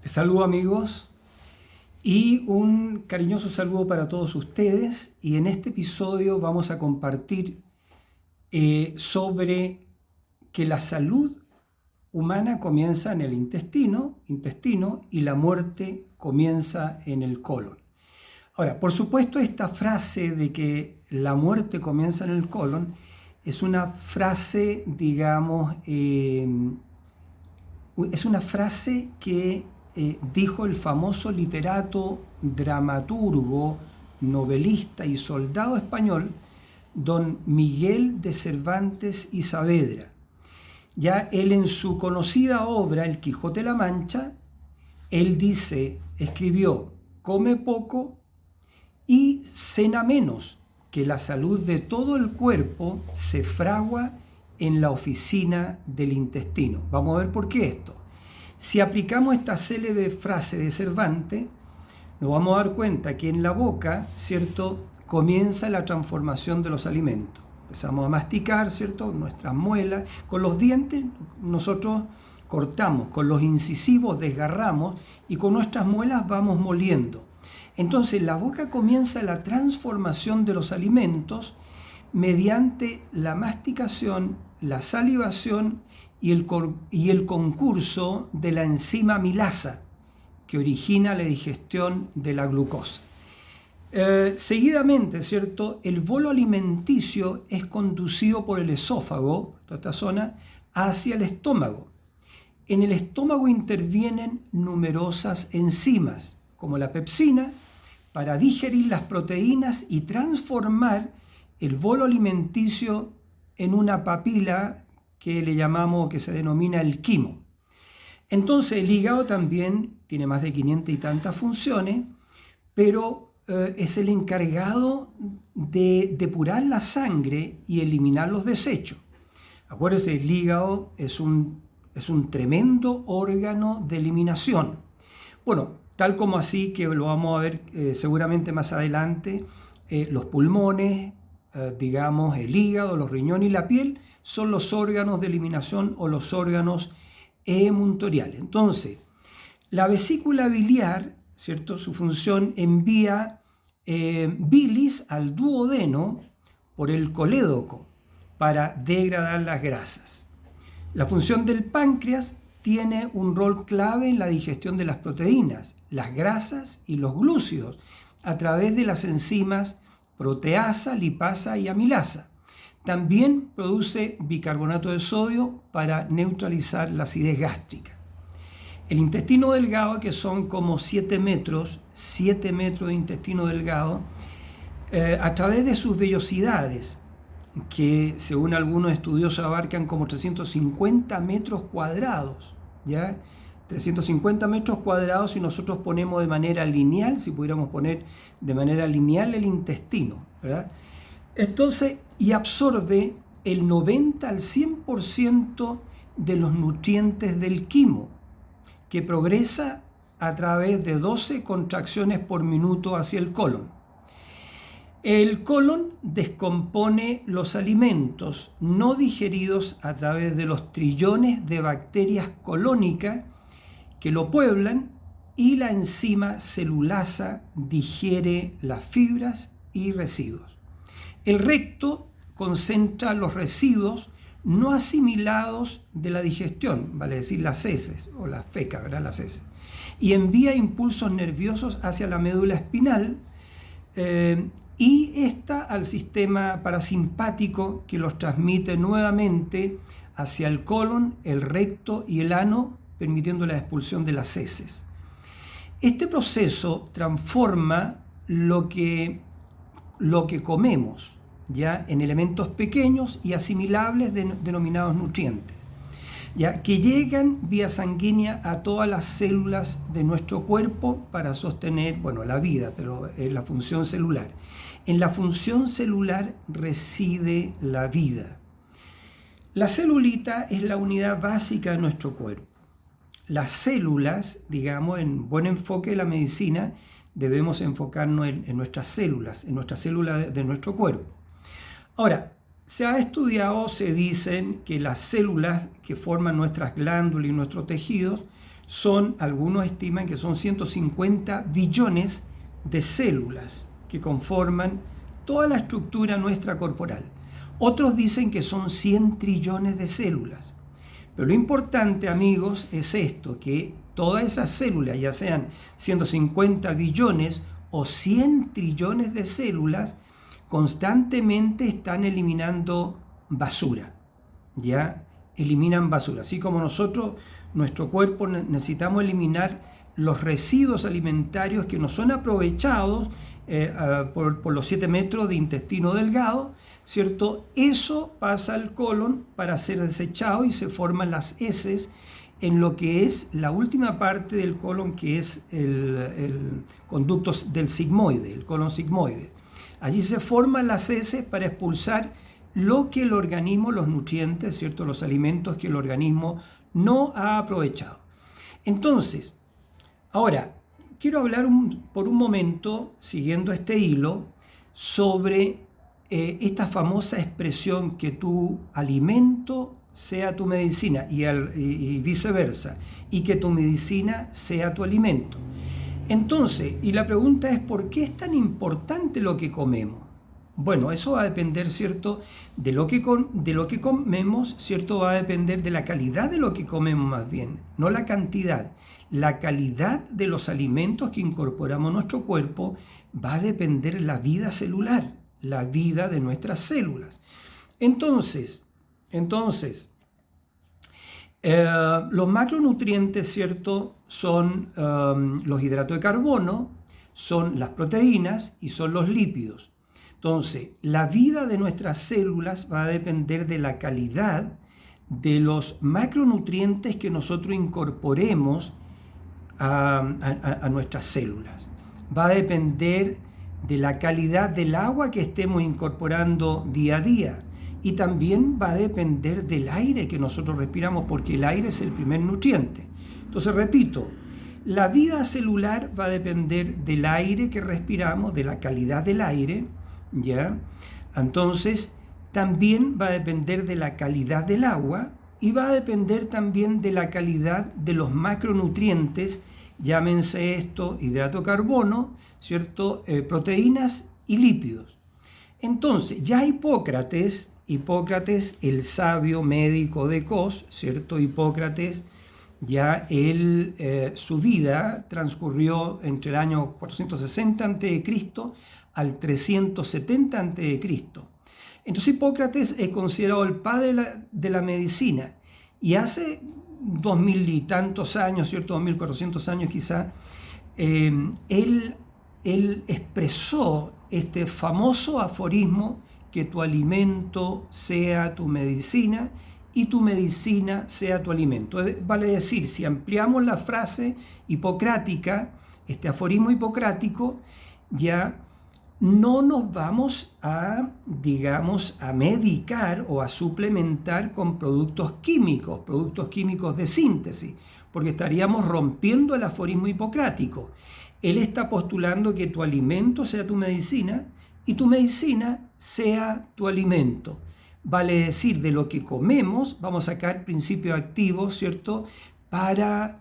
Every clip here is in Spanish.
Les saludo amigos y un cariñoso saludo para todos ustedes, y en este episodio vamos a compartir sobre que la salud humana comienza en el intestino y la muerte comienza en el colon. Ahora, por supuesto, esta frase de que la muerte comienza en el colon es una frase, digamos, es una frase que dijo el famoso literato, dramaturgo, novelista y soldado español, don Miguel de Cervantes y Saavedra. Ya él, en su conocida obra El Quijote de la Mancha, él escribió: come poco y cena menos, que la salud de todo el cuerpo se fragua en la oficina del intestino. Vamos a ver por qué esto. Si aplicamos esta célebre frase de Cervantes, nos vamos a dar cuenta que en la boca, ¿cierto?, comienza la transformación de los alimentos. Empezamos a masticar, ¿cierto?, nuestras muelas. Con los dientes nosotros cortamos, con los incisivos desgarramos y con nuestras muelas vamos moliendo. Entonces la boca comienza la transformación de los alimentos mediante la masticación, la salivación y el concurso de la enzima amilasa, que origina la digestión de la glucosa. Seguidamente, ¿cierto?, el bolo alimenticio es conducido por el esófago, toda esta zona, hacia el estómago. En el estómago intervienen numerosas enzimas, como la pepsina, para digerir las proteínas y transformar el bolo alimenticio en una papila que le llamamos, que se denomina el quimo. Entonces el hígado también tiene más de 500 y tantas funciones, pero es el encargado de depurar la sangre y eliminar los desechos. Acuérdense, el hígado es un tremendo órgano de eliminación. Bueno, tal como así, que lo vamos a ver seguramente más adelante, los pulmones, digamos, el hígado, los riñones y la piel son los órganos de eliminación o los órganos emuntoriales. Entonces, la vesícula biliar, ¿cierto?, su función envía bilis al duodeno por el colédoco para degradar las grasas. La función del páncreas tiene un rol clave en la digestión de las proteínas, las grasas y los glúcidos a través de las enzimas proteasa, lipasa y amilasa. También produce bicarbonato de sodio para neutralizar la acidez gástrica. El intestino delgado, que son como 7 metros de intestino delgado, a través de sus vellosidades, que según algunos estudiosos abarcan como 350 metros cuadrados, ¿ya? 350 metros cuadrados si nosotros ponemos de manera lineal, si pudiéramos poner de manera lineal el intestino, ¿verdad? Entonces, y absorbe el 90 al 100% de los nutrientes del quimo, que progresa a través de 12 contracciones por minuto hacia el colon. El colon descompone los alimentos no digeridos a través de los trillones de bacterias colónicas que lo pueblan, y la enzima celulasa digiere las fibras y residuos. El recto concentra los residuos no asimilados de la digestión, vale decir las heces o las fecas, ¿verdad?, las heces, y envía impulsos nerviosos hacia la médula espinal y esta al sistema parasimpático, que los transmite nuevamente hacia el colon, el recto y el ano, permitiendo la expulsión de las heces. Este proceso transforma lo que comemos, ya, en elementos pequeños y asimilables denominados nutrientes, ya, que llegan vía sanguínea a todas las células de nuestro cuerpo para sostener, bueno, la vida, pero la función celular. En la función celular reside la vida. La celulita es la unidad básica de nuestro cuerpo. Las células, digamos, en buen enfoque de la medicina, debemos enfocarnos en nuestras células de nuestro cuerpo. Ahora, se ha estudiado, se dicen que las células que forman nuestras glándulas y nuestros tejidos algunos estiman que son 150 billones de células que conforman toda la estructura nuestra corporal. Otros dicen que son 100 trillones de células. Pero lo importante, amigos, es esto, que todas esas células, ya sean 150 billones o 100 trillones de células, constantemente están eliminando basura, ¿ya? Eliminan basura. Así como nosotros, nuestro cuerpo, necesitamos eliminar los residuos alimentarios que no son aprovechados por los 7 metros de intestino delgado, ¿cierto? Eso pasa al colon para ser desechado y se forman las heces en lo que es la última parte del colon, que es el conducto del sigmoide, el colon sigmoide. Allí se forman las heces para expulsar lo que el organismo, los nutrientes, ¿cierto? Los alimentos que el organismo no ha aprovechado. Entonces, ahora, quiero hablar por un momento, siguiendo este hilo, sobre esta famosa expresión que tu alimento sea tu medicina y viceversa, y que tu medicina sea tu alimento. Entonces, y la pregunta es, ¿por qué es tan importante lo que comemos? Bueno, eso va a depender, ¿cierto?, de lo que comemos, ¿cierto? Va a depender de la calidad de lo que comemos más bien, no la cantidad. La calidad de los alimentos que incorporamos a nuestro cuerpo va a depender de la vida celular, la vida de nuestras células. Entonces, los macronutrientes, ¿cierto?, son los hidratos de carbono, son las proteínas y son los lípidos. Entonces, la vida de nuestras células va a depender de la calidad de los macronutrientes que nosotros incorporemos a nuestras células. Va a depender de la calidad del agua que estemos incorporando día a día. Y también va a depender del aire que nosotros respiramos, porque el aire es el primer nutriente. Entonces, repito, la vida celular va a depender del aire que respiramos, de la calidad del aire, ¿ya? Entonces, también va a depender de la calidad del agua y va a depender también de la calidad de los macronutrientes, llámense esto hidrato de carbono, ¿cierto? Proteínas y lípidos. Entonces, ya Hipócrates, el sabio médico de Cos, ¿cierto? Hipócrates, ya su vida transcurrió entre el año 460 a.C. al 370 a.C. Entonces Hipócrates es considerado el padre de la medicina, y hace 2000 y tantos años, ¿cierto? 2400 años quizá, él expresó este famoso aforismo: que tu alimento sea tu medicina y tu medicina sea tu alimento. Vale decir, si ampliamos la frase hipocrática, este aforismo hipocrático, ya no nos vamos a medicar o a suplementar con productos químicos de síntesis, porque estaríamos rompiendo el aforismo hipocrático. Él está postulando que tu alimento sea tu medicina y tu medicina sea tu alimento. Vale decir, de lo que comemos vamos a sacar principios activos, ¿cierto?, para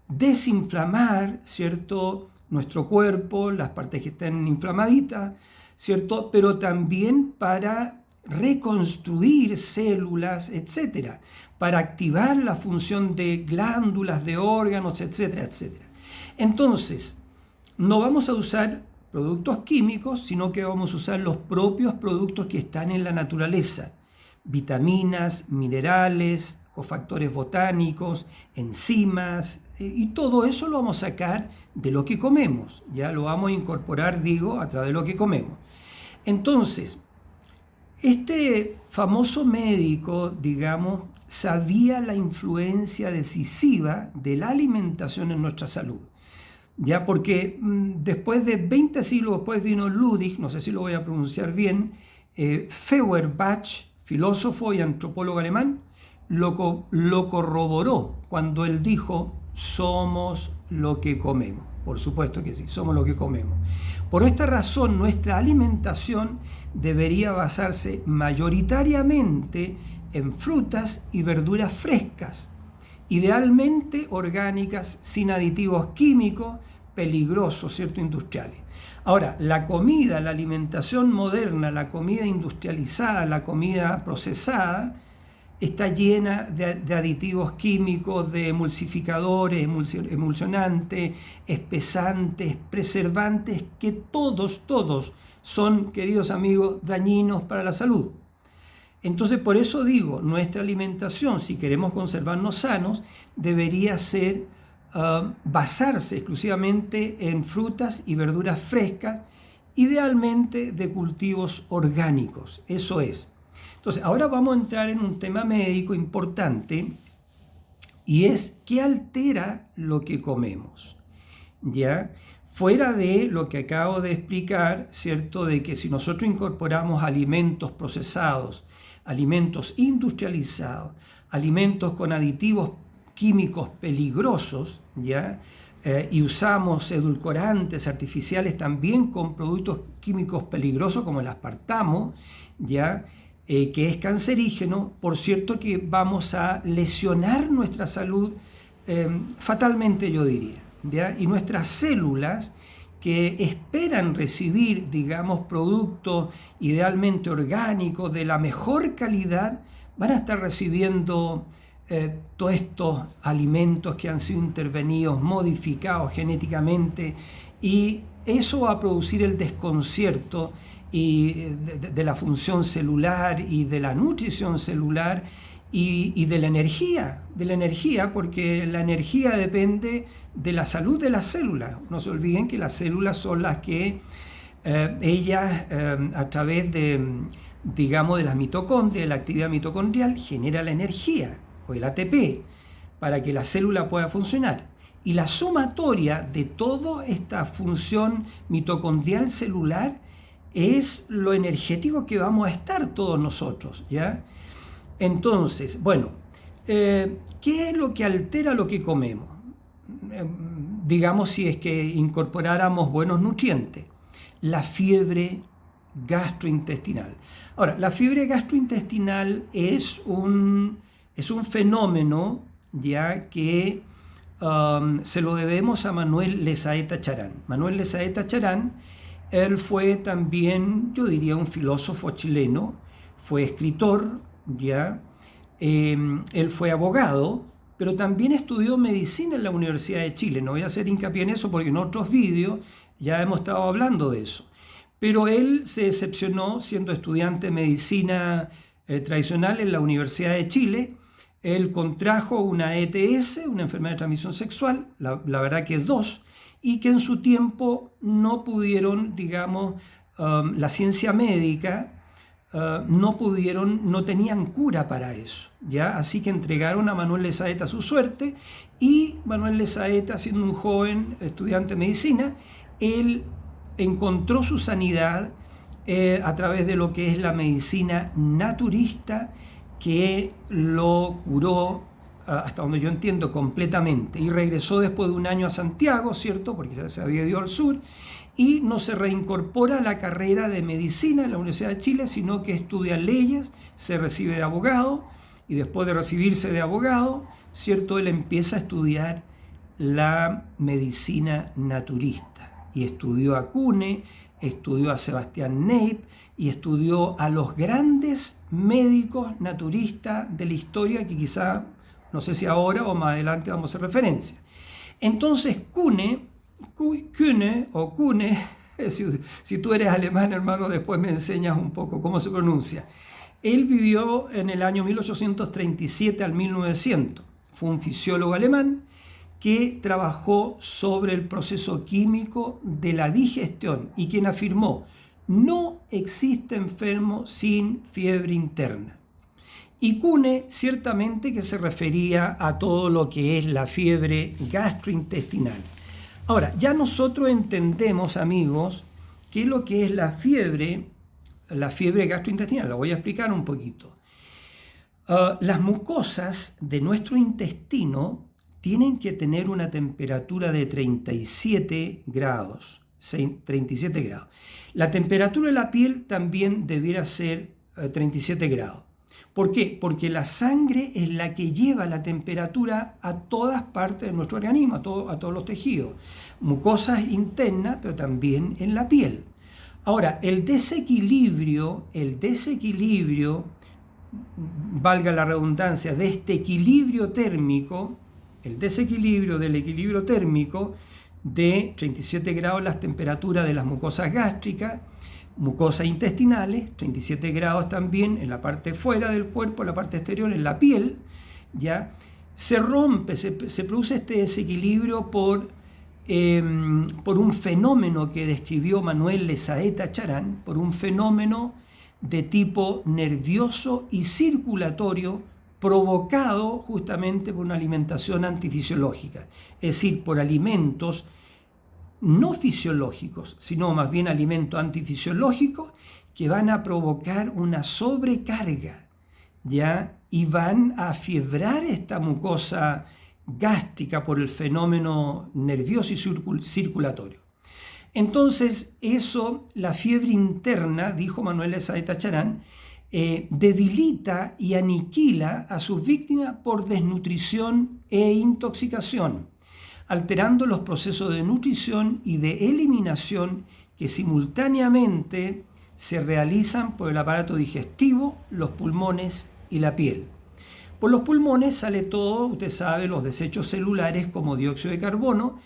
desinflamar, ¿cierto?, nuestro cuerpo, las partes que están inflamaditas, ¿cierto?, pero también para reconstruir células, etcétera, para activar la función de glándulas, de órganos, etcétera, etcétera. Entonces, no vamos a usar productos químicos, sino que vamos a usar los propios productos que están en la naturaleza: vitaminas, minerales, cofactores botánicos, enzimas, y todo eso lo vamos a sacar de lo que comemos, ya lo vamos a incorporar, a través de lo que comemos. Entonces, este famoso médico, sabía la influencia decisiva de la alimentación en nuestra salud. Ya, porque después de 20 siglos después vino Ludwig, no sé si lo voy a pronunciar bien, Feuerbach, filósofo y antropólogo alemán, lo corroboró cuando él dijo: somos lo que comemos. Por supuesto que sí, somos lo que comemos. Por esta razón, nuestra alimentación debería basarse mayoritariamente en frutas y verduras frescas idealmente orgánicas, sin aditivos químicos peligrosos, ¿cierto?, industriales. Ahora, la comida, la alimentación moderna, la comida industrializada, la comida procesada, está llena de aditivos químicos, de emulsificadores, emulsionantes, espesantes, preservantes, que todos son, queridos amigos, dañinos para la salud. Entonces, por eso digo, nuestra alimentación, si queremos conservarnos sanos, debería ser basarse exclusivamente en frutas y verduras frescas, idealmente de cultivos orgánicos. Eso es. Entonces, ahora vamos a entrar en un tema médico importante, y es qué altera lo que comemos, ¿ya? Fuera de lo que acabo de explicar, ¿cierto?, de que si nosotros incorporamos alimentos procesados, alimentos industrializados, alimentos con aditivos químicos peligrosos, ¿ya? Y usamos edulcorantes artificiales también con productos químicos peligrosos como el aspartamo, ¿ya? Que es cancerígeno, por cierto que vamos a lesionar nuestra salud fatalmente, yo diría, ¿ya? Y nuestras células que esperan recibir, digamos, productos idealmente orgánicos de la mejor calidad, van a estar recibiendo todos estos alimentos que han sido intervenidos, modificados genéticamente, y eso va a producir el desconcierto y de la función celular y de la nutrición celular y de la energía, porque la energía depende de la salud de las células. No se olviden que las células son las que ellas a través de, digamos, de las mitocondrias, de la actividad mitocondrial, genera la energía o el ATP para que la célula pueda funcionar. Y la sumatoria de toda esta función mitocondrial celular es lo energético que vamos a estar todos nosotros, ¿ya? Entonces, bueno, ¿qué es lo que altera lo que comemos? Digamos, si es que incorporáramos buenos nutrientes, la fiebre gastrointestinal. Ahora, la fiebre gastrointestinal es un fenómeno, ya que se lo debemos a Manuel Lesaeta Charán. Manuel Lesaeta Charán, él fue también, yo diría, un filósofo chileno, fue escritor, ¿ya? Él fue abogado, pero también estudió medicina en la Universidad de Chile. No voy a hacer hincapié en eso porque en otros vídeos ya hemos estado hablando de eso. Pero él se excepcionó siendo estudiante de medicina tradicional en la Universidad de Chile. Él contrajo una ETS, una enfermedad de transmisión sexual, la verdad que 2, y que en su tiempo no pudieron, digamos, la ciencia médica no tenían cura para eso, ¿ya? Así que entregaron a Manuel Lesaeta a su suerte, y Manuel Lesaeta, siendo un joven estudiante de medicina, él encontró su sanidad a través de lo que es la medicina naturista, que lo curó, hasta donde yo entiendo, completamente, y regresó después de un año a Santiago, ¿cierto?, porque ya se había ido al sur, y no se reincorpora a la carrera de medicina en la Universidad de Chile, sino que estudia leyes, se recibe de abogado, y después de recibirse de abogado, ¿cierto?, él empieza a estudiar la medicina naturista, y estudió a Kuhne, estudió a Sebastián Neip, y estudió a los grandes médicos naturistas de la historia, que quizá, no sé si ahora o más adelante vamos a hacer referencia. Entonces Kuhne, si tú eres alemán, hermano, después me enseñas un poco cómo se pronuncia. Él vivió en el año 1837 al 1900. Fue un fisiólogo alemán que trabajó sobre el proceso químico de la digestión y quien afirmó: no existe enfermo sin fiebre interna. Y Kuhne ciertamente que se refería a todo lo que es la fiebre gastrointestinal. Ahora, ya nosotros entendemos, amigos, qué es lo que es la fiebre gastrointestinal. Lo voy a explicar un poquito. Las mucosas de nuestro intestino tienen que tener una temperatura de 37 grados. 37 grados. La temperatura de la piel también debiera ser 37 grados. ¿Por qué? Porque la sangre es la que lleva la temperatura a todas partes de nuestro organismo, a todos los tejidos, mucosas internas, pero también en la piel. Ahora, el desequilibrio, valga la redundancia, de este equilibrio térmico, el desequilibrio del equilibrio térmico de 37 grados las temperaturas de las mucosas gástricas, mucosas intestinales, 37 grados también en la parte fuera del cuerpo, en la parte exterior, en la piel, ¿ya? Se rompe, se produce este desequilibrio por un fenómeno que describió Manuel Lesaeta Charán, por un fenómeno de tipo nervioso y circulatorio provocado justamente por una alimentación antifisiológica, es decir, por alimentos no fisiológicos, sino más bien alimentos antifisiológicos que van a provocar una sobrecarga, ¿ya? Y van a afiebrar esta mucosa gástrica por el fenómeno nervioso y circulatorio. Entonces, eso, la fiebre interna, dijo Manuel Lesaeta Charán, debilita y aniquila a sus víctimas por desnutrición e intoxicación, alterando los procesos de nutrición y de eliminación que simultáneamente se realizan por el aparato digestivo, los pulmones y la piel. Por los pulmones sale todo, usted sabe, los desechos celulares como dióxido de carbono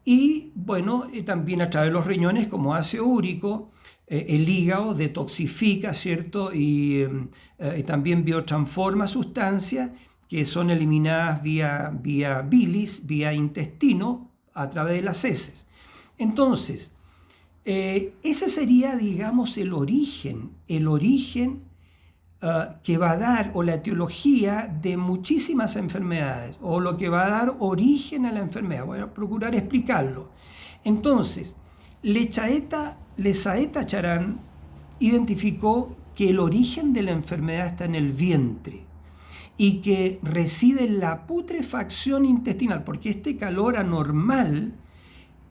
y, bueno, también a través de los riñones como ácido úrico, el hígado detoxifica, ¿cierto? Y también biotransforma sustancias que son eliminadas vía bilis, vía intestino, a través de las heces. Entonces, ese sería, digamos, el origen que va a dar, o la etiología de muchísimas enfermedades, o lo que va a dar origen a la enfermedad. Voy a procurar explicarlo. Entonces, Lesaeta Charán identificó que el origen de la enfermedad está en el vientre y que reside en la putrefacción intestinal, porque este calor anormal,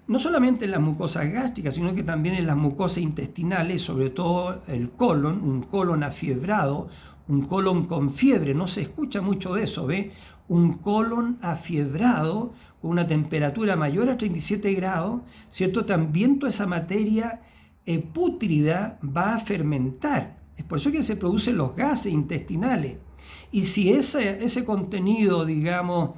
no solamente en las mucosas gástricas, sino que también en las mucosas intestinales, sobre todo el colon, un colon afiebrado, un colon con fiebre, no se escucha mucho de eso, ¿ve? Un colon afiebrado con una temperatura mayor a 37 grados, ¿cierto? También toda esa materia pútrida va a fermentar. Es por eso que se producen los gases intestinales. Y si ese contenido, digamos,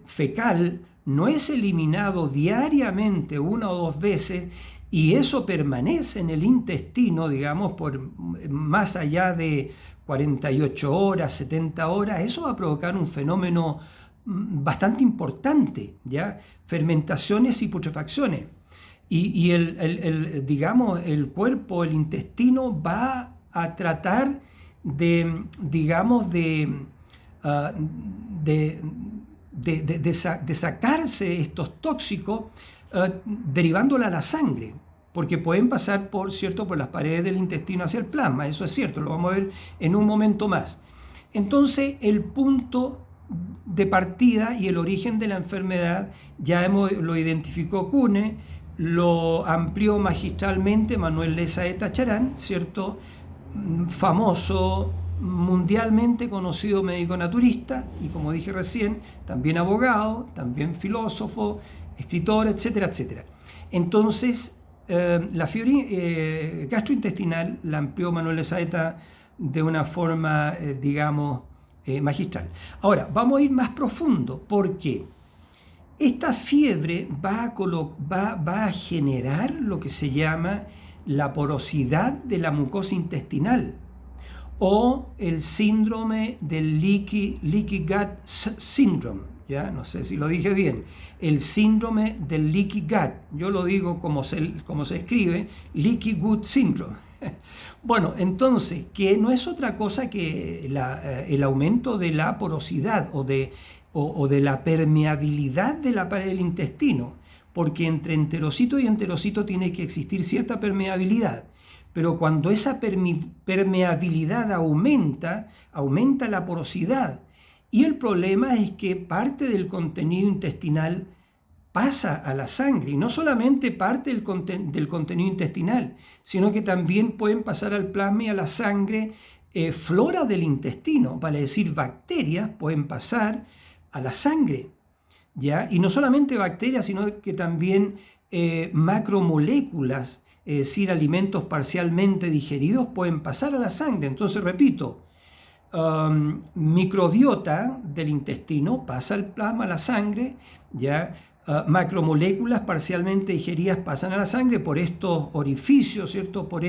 fecal, no es eliminado diariamente una o dos veces y eso permanece en el intestino, digamos, por más allá de 48 horas, 70 horas, eso va a provocar un fenómeno bastante importante, ¿ya? Fermentaciones y putrefacciones. Y digamos, el cuerpo, el intestino va a tratar de, digamos, de sacarse estos tóxicos derivándola a la sangre, porque pueden pasar por las paredes del intestino hacia el plasma, eso es cierto, lo vamos a ver en un momento más. Entonces, el punto de partida y el origen de la enfermedad ya lo identificó Kuhne, lo amplió magistralmente Manuel Lesaeta Charán, ¿cierto? Famoso, mundialmente conocido médico naturista y, como dije recién, también abogado, también filósofo, escritor, etcétera, etcétera. Entonces, la fiebre gastrointestinal la amplió Manuel Lesaeta de una forma, digamos, magistral. Ahora, vamos a ir más profundo, porque esta fiebre va a generar lo que se llama la porosidad de la mucosa intestinal, o el síndrome del leaky gut syndrome, ¿ya? No sé si lo dije bien, el síndrome del leaky gut, yo lo digo como se escribe, leaky gut syndrome. Bueno, entonces, que no es otra cosa que el aumento de la porosidad o de la permeabilidad de la pared del intestino, porque entre enterocito y enterocito tiene que existir cierta permeabilidad. Pero cuando esa permeabilidad aumenta la porosidad. Y el problema es que parte del contenido intestinal pasa a la sangre. Y no solamente parte del contenido intestinal, sino que también pueden pasar al plasma y a la sangre flora del intestino, vale decir, bacterias pueden pasar a la sangre, ¿ya? Y no solamente bacterias, sino que también macromoléculas, es decir, alimentos parcialmente digeridos pueden pasar a la sangre. Entonces, repito, microbiota del intestino pasa al plasma a la sangre, ¿ya? Macromoléculas parcialmente digeridas pasan a la sangre por estos orificios, ¿cierto? Por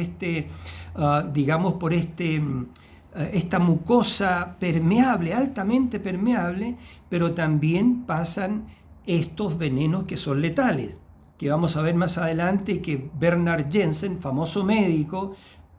digamos, por esta mucosa permeable, altamente permeable, pero también pasan estos venenos que son letales, que vamos a ver más adelante que Bernard Jensen, famoso médico,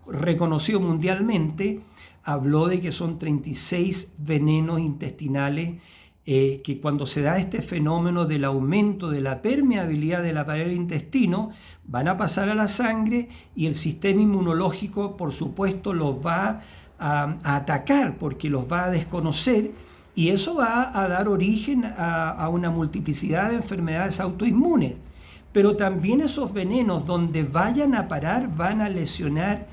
reconocido mundialmente, habló de que son 36 venenos intestinales que cuando se da este fenómeno del aumento de la permeabilidad de la pared del intestino, van a pasar a la sangre y el sistema inmunológico, por supuesto, los va a atacar porque los va a desconocer y eso va a dar origen a una multiplicidad de enfermedades autoinmunes. Pero también esos venenos donde vayan a parar van a lesionar,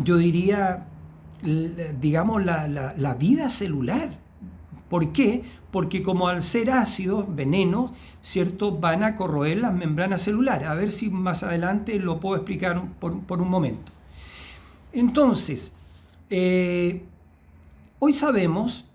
yo diría, digamos, la vida celular. ¿Por qué? Porque como al ser ácidos, venenos, ¿cierto?, van a corroer las membranas celulares. A ver si más adelante lo puedo explicar por un momento. Entonces, hoy sabemos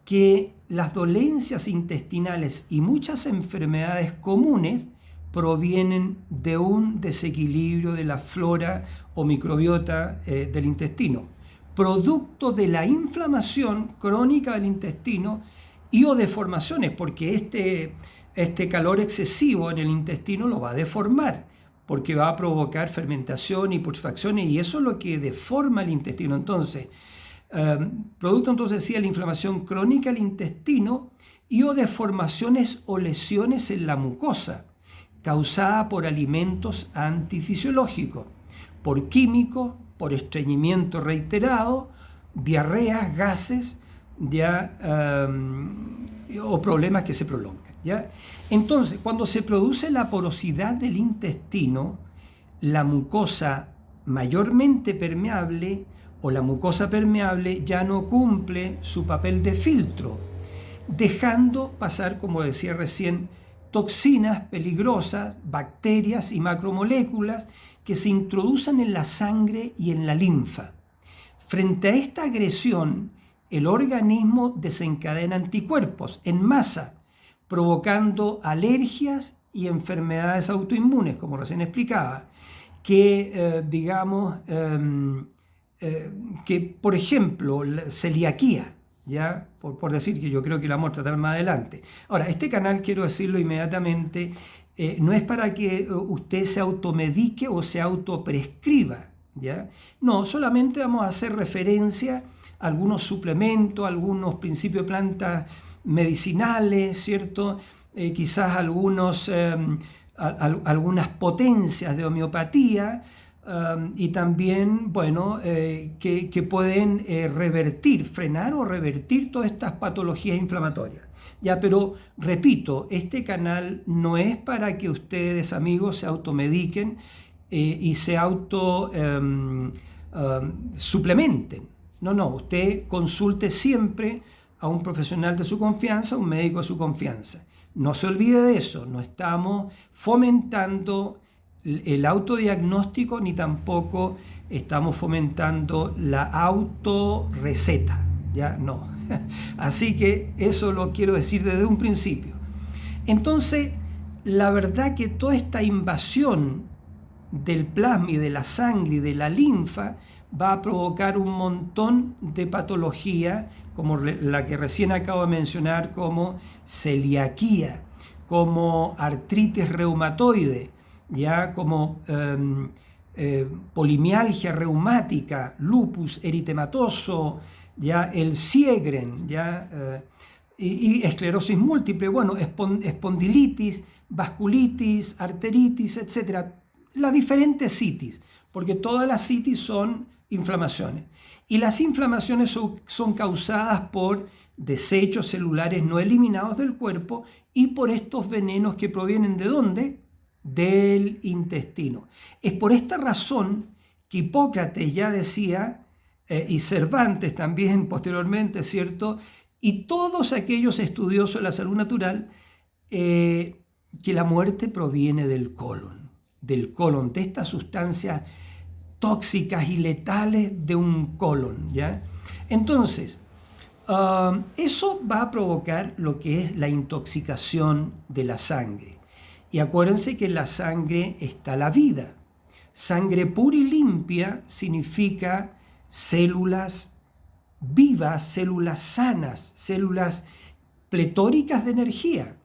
que las dolencias intestinales y muchas enfermedades comunes provienen de un desequilibrio de la flora o microbiota del intestino, producto de la inflamación crónica del intestino y o deformaciones, porque este calor excesivo en el intestino lo va a deformar, porque va a provocar fermentación y putrefacciones, y eso es lo que deforma el intestino. Entonces, producto entonces sí de la inflamación crónica del intestino y o deformaciones o lesiones en la mucosa, causada por alimentos antifisiológicos, por químicos, por estreñimiento reiterado, diarreas, gases, ¿ya? O problemas que se prolongan, ¿ya? Entonces, cuando se produce la porosidad del intestino, la mucosa mayormente permeable o la mucosa permeable ya no cumple su papel de filtro, dejando pasar, como decía recién, toxinas peligrosas, bacterias y macromoléculas que se introducen en la sangre y en la linfa. Frente a esta agresión, el organismo desencadena anticuerpos en masa, provocando alergias y enfermedades autoinmunes, como recién explicaba, que por ejemplo, celiaquía, ¿ya? Por decir que yo creo que lo vamos a tratar más adelante. Ahora, este canal, quiero decirlo inmediatamente, no es para que usted se automedique o se autoprescriba, ¿ya? No, solamente vamos a hacer referencia a algunos suplementos, algunos principios de plantas medicinales, ¿cierto? Quizás algunas potencias de homeopatía, y también, bueno, que pueden frenar o revertir todas estas patologías inflamatorias. Ya, pero repito, este canal no es para que ustedes, amigos, se automediquen y se suplementen. No, usted consulte siempre a un profesional de su confianza, un médico de su confianza. No se olvide de eso, no estamos fomentando el autodiagnóstico ni tampoco estamos fomentando la autorreceta, ¿ya? No. Así que eso lo quiero decir desde un principio. Entonces, la verdad que toda esta invasión del plasma y de la sangre y de la linfa va a provocar un montón de patología, como la que recién acabo de mencionar, como celiaquía, como artritis reumatoide, ya, como polimialgia reumática, lupus eritematoso, ya, el Sjögren, ya, y esclerosis múltiple, bueno, espondilitis, vasculitis, arteritis, etcétera, las diferentes citis, porque todas las citis son inflamaciones. Y las inflamaciones son causadas por desechos celulares no eliminados del cuerpo y por estos venenos que provienen ¿de dónde? Del intestino. Es por esta razón que Hipócrates ya decía y Cervantes también posteriormente, ¿cierto? Y todos aquellos estudiosos de la salud natural, que la muerte proviene del colon, de estas sustancias tóxicas y letales de un colon, ¿ya? Entonces, eso va a provocar lo que es la intoxicación de la sangre. Y acuérdense que en la sangre está la vida. Sangre pura y limpia significa células vivas, células sanas, células pletóricas de energía.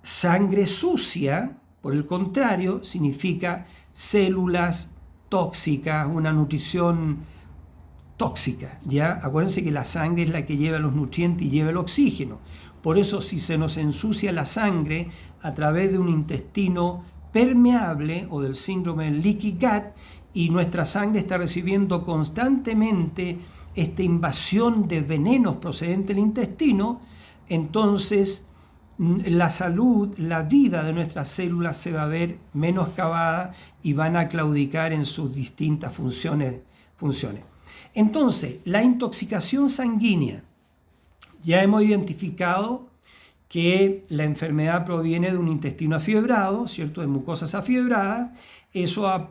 Sangre sucia, por el contrario, significa células tóxicas, una nutrición tóxica, ¿ya? Acuérdense que la sangre es la que lleva los nutrientes y lleva el oxígeno. Por eso, si se nos ensucia la sangre a través de un intestino permeable o del síndrome del leaky gut, y nuestra sangre está recibiendo constantemente esta invasión de venenos procedentes del intestino, entonces la salud, la vida de nuestras células se va a ver menoscabada y van a claudicar en sus distintas funciones. Entonces, la intoxicación sanguínea. Ya hemos identificado que la enfermedad proviene de un intestino afiebrado, ¿cierto? De mucosas afiebradas. Eso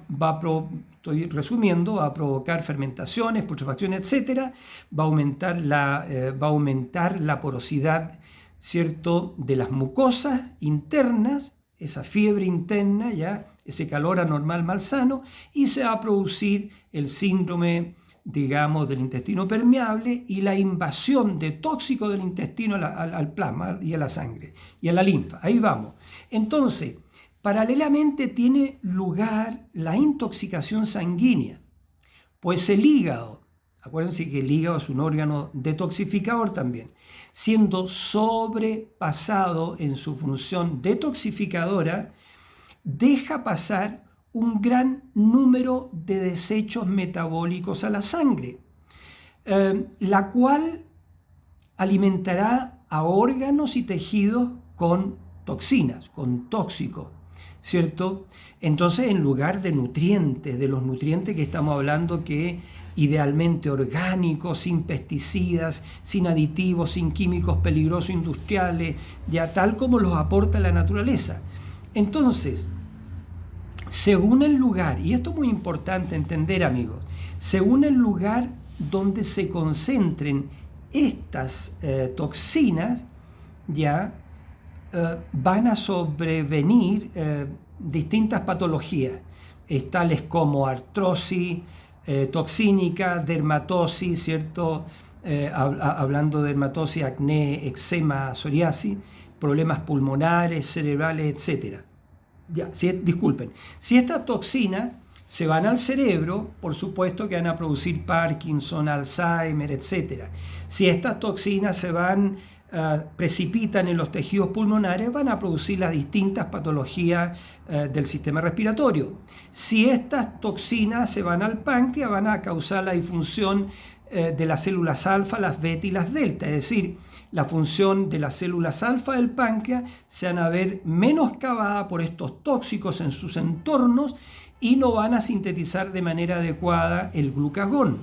estoy resumiendo, va a provocar fermentaciones, putrefacciones, etc. Va a aumentar la porosidad, ¿cierto?, de las mucosas internas, esa fiebre interna, ya, ese calor anormal malsano, y se va a producir el síndrome, digamos, del intestino permeable y la invasión de tóxicos del intestino al plasma y a la sangre y a la linfa. Ahí vamos. Entonces, paralelamente tiene lugar la intoxicación sanguínea, pues el hígado, acuérdense que el hígado es un órgano detoxificador también, siendo sobrepasado en su función detoxificadora, deja pasar un gran número de desechos metabólicos a la sangre, la cual alimentará a órganos y tejidos con toxinas, con tóxicos, ¿cierto? Entonces, en lugar de nutrientes, de los nutrientes que estamos hablando, que idealmente orgánicos, sin pesticidas, sin aditivos, sin químicos peligrosos industriales, ya tal como los aporta la naturaleza. Entonces, según el lugar, y esto es muy importante entender, amigos, según el lugar donde se concentren estas toxinas, ya van a sobrevenir distintas patologías, tales como artrosis toxínica, dermatosis, ¿cierto? Hablando de dermatosis, acné, eczema, psoriasis, problemas pulmonares, cerebrales, etc. Ya, disculpen, si estas toxinas se van al cerebro, por supuesto que van a producir Parkinson, Alzheimer, etc. Si estas toxinas se precipitan en los tejidos pulmonares, van a producir las distintas patologías del sistema respiratorio. Si estas toxinas se van al páncreas, van a causar la disfunción de las células alfa, las beta y las delta, es decir, la función de las células alfa del páncreas se van a ver menoscabada por estos tóxicos en sus entornos y no van a sintetizar de manera adecuada el glucagón.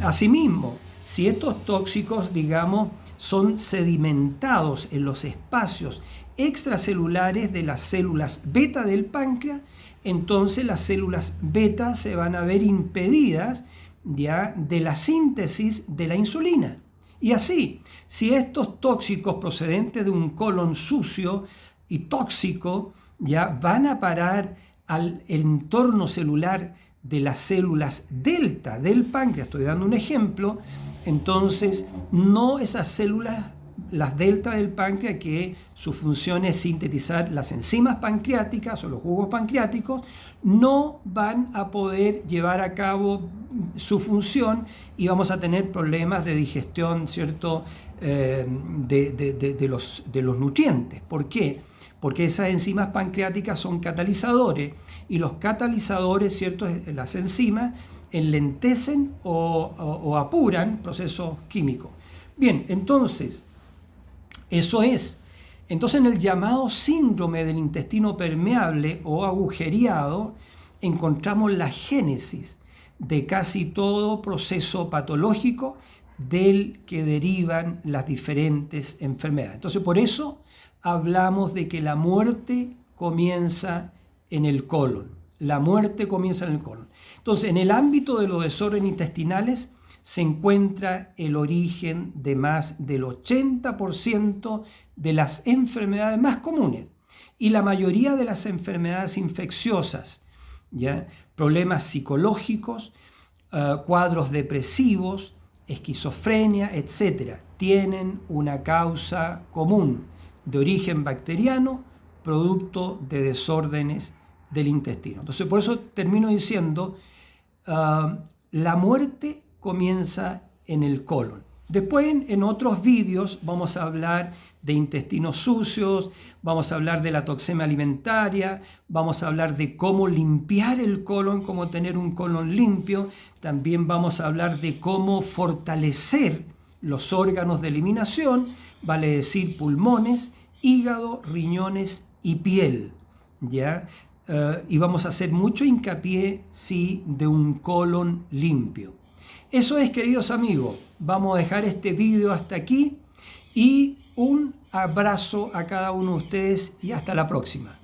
Asimismo, si estos tóxicos, digamos, son sedimentados en los espacios extracelulares de las células beta del páncreas, entonces las células beta se van a ver impedidas ya de la síntesis de la insulina. Y así, si estos tóxicos procedentes de un colon sucio y tóxico ya van a parar al entorno celular de las células delta del páncreas, estoy dando un ejemplo, entonces no esas células, las delta del páncreas, que su función es sintetizar las enzimas pancreáticas o los jugos pancreáticos, no van a poder llevar a cabo su función y vamos a tener problemas de digestión, ¿cierto? De los nutrientes. ¿Por qué? Porque esas enzimas pancreáticas son catalizadores y los catalizadores, ¿cierto? Las enzimas enlentecen o apuran procesos químicos. Bien, entonces, eso es. Entonces, en el llamado síndrome del intestino permeable o agujereado, encontramos la génesis de casi todo proceso patológico del que derivan las diferentes enfermedades. Entonces, por eso hablamos de que la muerte comienza en el colon. La muerte comienza en el colon. Entonces, en el ámbito de los desórdenes intestinales se encuentra el origen de más del 80% de las enfermedades más comunes y la mayoría de las enfermedades infecciosas, ¿ya? Problemas psicológicos, cuadros depresivos, esquizofrenia, etc., tienen una causa común de origen bacteriano, producto de desórdenes del intestino. Entonces, por eso termino diciendo, la muerte comienza en el colon. Después, en otros vídeos, vamos a hablar de intestinos sucios, vamos a hablar de la toxemia alimentaria, vamos a hablar de cómo limpiar el colon, cómo tener un colon limpio. También vamos a hablar de cómo fortalecer los órganos de eliminación, vale decir pulmones, hígado, riñones y piel, ¿ya? Y vamos a hacer mucho hincapié, sí, de un colon limpio. Eso es, queridos amigos, vamos a dejar este vídeo hasta aquí y un abrazo a cada uno de ustedes y hasta la próxima.